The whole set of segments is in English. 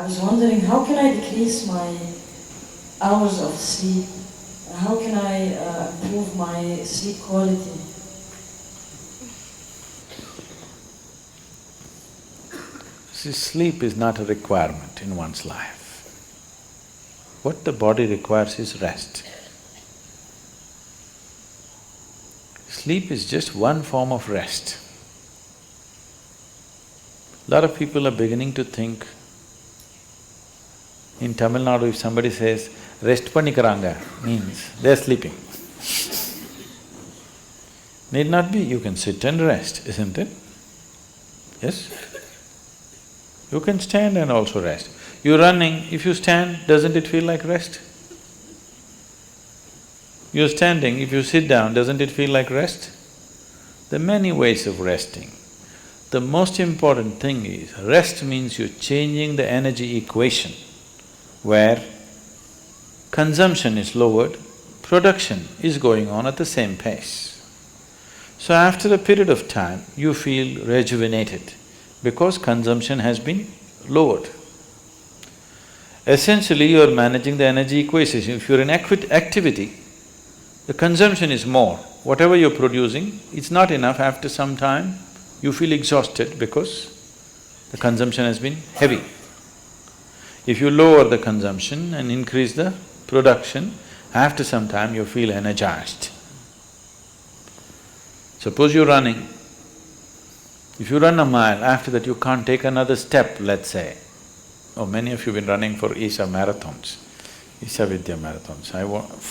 was wondering, how can I decrease my hours of sleep? How can I improve my sleep quality? See, sleep is not a requirement in one's life. What the body requires is rest. Sleep is just one form of rest. A lot of people are beginning to think, in Tamil Nadu if somebody says, rest pannikaranga, means they're sleeping. Need not be, you can sit and rest, isn't it? Yes? You can stand and also rest. You're running, if you stand, doesn't it feel like rest? You're standing, if you sit down, doesn't it feel like rest? There are many ways of resting. The most important thing is, rest means you're changing the energy equation, where consumption is lowered, production is going on at the same pace. So after a period of time, you feel rejuvenated because consumption has been lowered. Essentially, you are managing the energy equation. If you're in activity, the consumption is more. Whatever you're producing, it's not enough. After some time, you feel exhausted because the consumption has been heavy. If you lower the consumption and increase the production, after some time you feel energized. Suppose you're running, if you run a mile, after that you can't take another step, let's say. Oh, many of you have been running for Isha marathons, Isha Vidya marathons.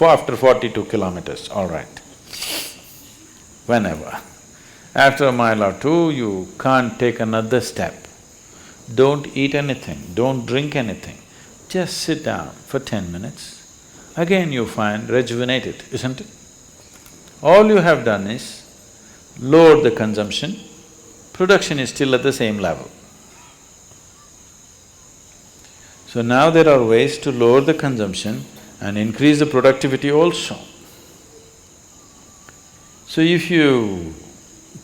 After 42 kilometers, all right. Whenever. After a mile or two, you can't take another step. Don't eat anything, don't drink anything. Just sit down for 10 minutes. Again you find rejuvenated, isn't it? All you have done is lower the consumption, production is still at the same level. So now there are ways to lower the consumption and increase the productivity also. So if you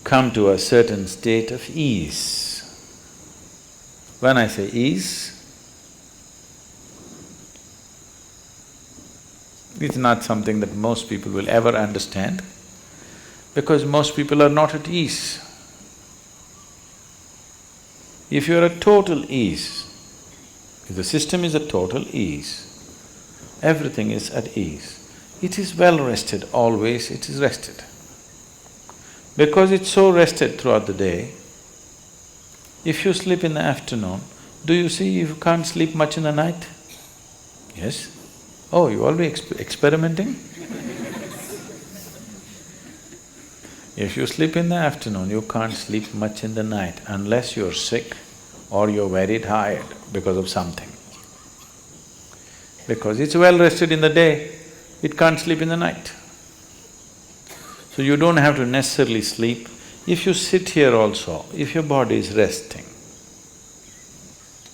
come to a certain state of ease, when I say ease, it's not something that most people will ever understand, because most people are not at ease. If you're at total ease, if the system is at total ease, everything is at ease, it is well rested, always it is rested. Because it's so rested throughout the day, if you sleep in the afternoon, do you see you can't sleep much in the night? Yes? Oh, you already experimenting? If you sleep in the afternoon, you can't sleep much in the night unless you're sick or you're very tired because of something. Because it's well rested in the day, it can't sleep in the night. So you don't have to necessarily sleep. If you sit here also, if your body is resting,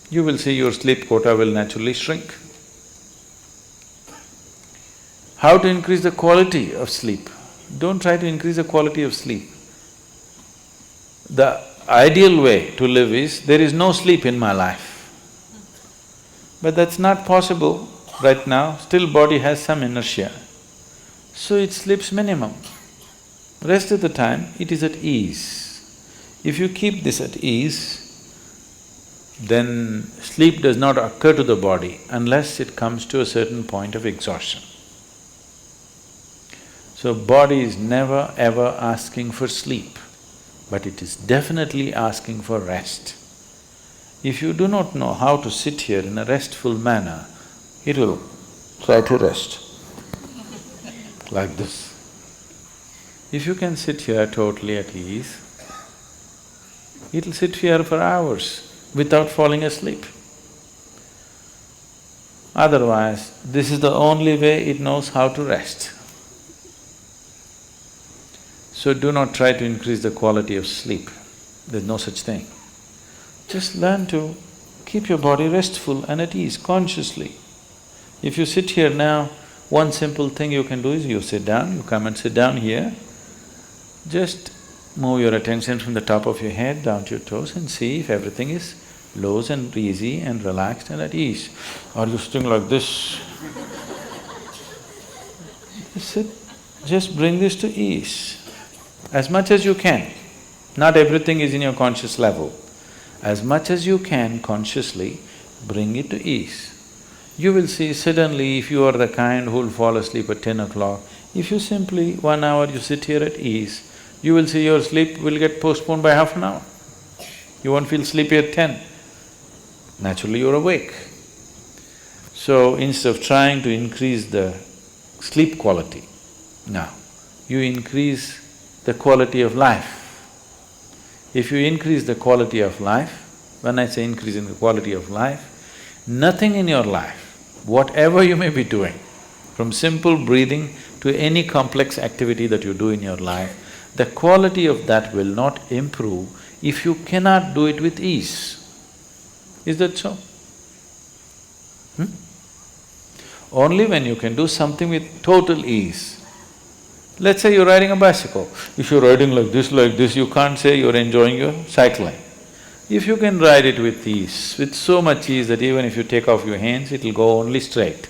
you will see your sleep quota will naturally shrink. How to increase the quality of sleep? Don't try to increase the quality of sleep. The ideal way to live is, there is no sleep in my life. But that's not possible right now, still body has some inertia. So it sleeps minimum. Rest of the time, it is at ease. If you keep this at ease, then sleep does not occur to the body unless it comes to a certain point of exhaustion. So body is never ever asking for sleep, but it is definitely asking for rest. If you do not know how to sit here in a restful manner, it will try to rest like this. If you can sit here totally at ease, it'll sit here for hours without falling asleep. Otherwise, this is the only way it knows how to rest. So do not try to increase the quality of sleep, there's no such thing. Just learn to keep your body restful and at ease consciously. If you sit here now, one simple thing you can do is you sit down, you come and sit down here, just move your attention from the top of your head down to your toes and see if everything is loose and easy and relaxed and at ease. Are you sitting like this? Sit, just bring this to ease as much as you can. Not everything is in your conscious level. As much as you can consciously, bring it to ease. You will see suddenly if you are the kind who will fall asleep at 10 o'clock, if you simply 1 hour you sit here at ease, you will see your sleep will get postponed by half an hour. You won't feel sleepy at 10. Naturally you're awake. So instead of trying to increase the sleep quality, now you increase the quality of life. If you increase the quality of life, when I say increase in the quality of life, nothing in your life, whatever you may be doing, from simple breathing to any complex activity that you do in your life, the quality of that will not improve if you cannot do it with ease. Is that so? Only when you can do something with total ease. Let's say you're riding a bicycle. If you're riding like this, you can't say you're enjoying your cycling. If you can ride it with ease, with so much ease that even if you take off your hands, it'll go only straight,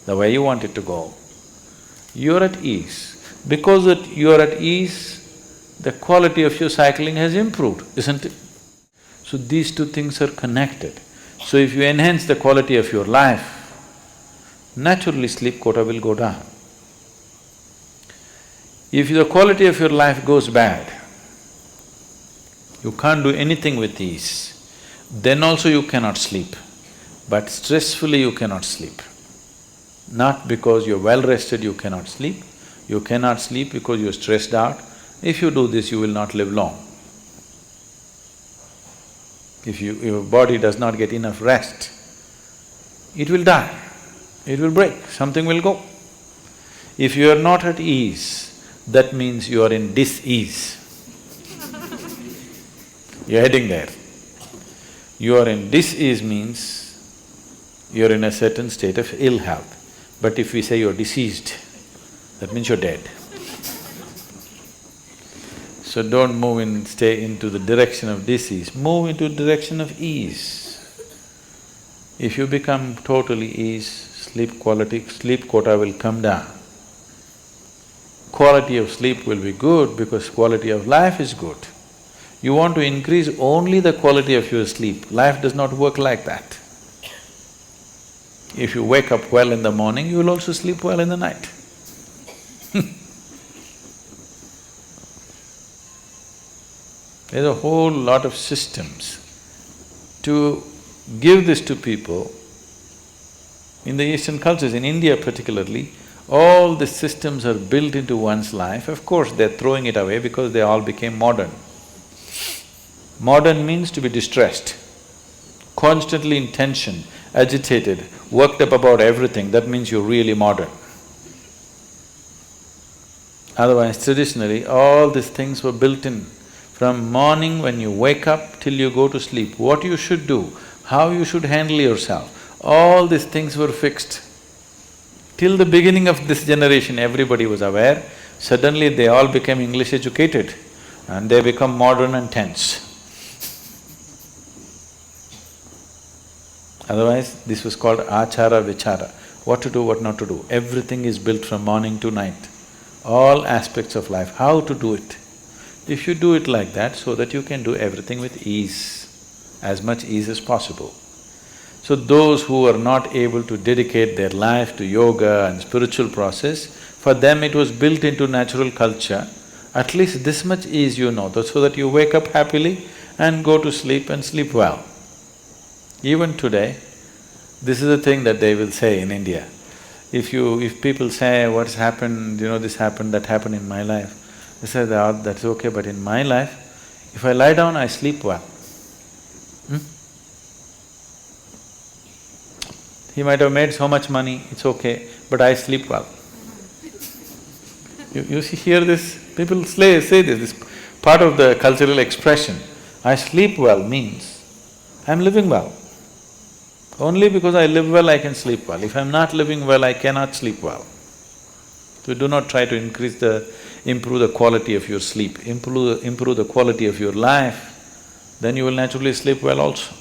the way you want it to go. You're at ease. Because that you're at ease, the quality of your cycling has improved, isn't it? So these two things are connected. So if you enhance the quality of your life, naturally sleep quota will go down. If the quality of your life goes bad, you can't do anything with ease, then also you cannot sleep. But stressfully you cannot sleep. Not because you're well rested you cannot sleep because you're stressed out. If you do this, you will not live long. If your body does not get enough rest, it will die, it will break, something will go. If you are not at ease, that means you are in dis-ease. You're heading there. You are in dis-ease means you're in a certain state of ill health. But if we say you're diseased, that means you're dead. So don't move in… stay into the direction of disease, move into the direction of ease. If you become totally ease, sleep quota will come down. Quality of sleep will be good because quality of life is good. You want to increase only the quality of your sleep, life does not work like that. If you wake up well in the morning, you will also sleep well in the night. There's a whole lot of systems to give this to people. In the Eastern cultures, in India particularly, all the systems are built into one's life. Of course, they're throwing it away because they all became modern. Modern means to be distressed, constantly in tension, agitated, worked up about everything, that means you're really modern. Otherwise, traditionally, all these things were built in. From morning when you wake up till you go to sleep, what you should do, how you should handle yourself, all these things were fixed. Till the beginning of this generation, everybody was aware, suddenly they all became English educated and they become modern and tense. Otherwise, this was called achara vichara, what to do, what not to do. Everything is built from morning to night, all aspects of life, how to do it. If you do it like that, so that you can do everything with ease, as much ease as possible. So those who are not able to dedicate their life to yoga and spiritual process, for them it was built into natural culture, at least this much ease you know, so that you wake up happily and go to sleep and sleep well. Even today, this is the thing that they will say in India. If people say, what's happened, this happened, that happened in my life, they say, that's okay, but in my life, if I lie down, I sleep well. He might have made so much money, it's okay, but I sleep well. You see, hear this, people say this part of the cultural expression. I sleep well means I'm living well. Only because I live well, I can sleep well. If I'm not living well, I cannot sleep well. So do not try to improve the quality of your sleep, improve the quality of your life, then you will naturally sleep well also.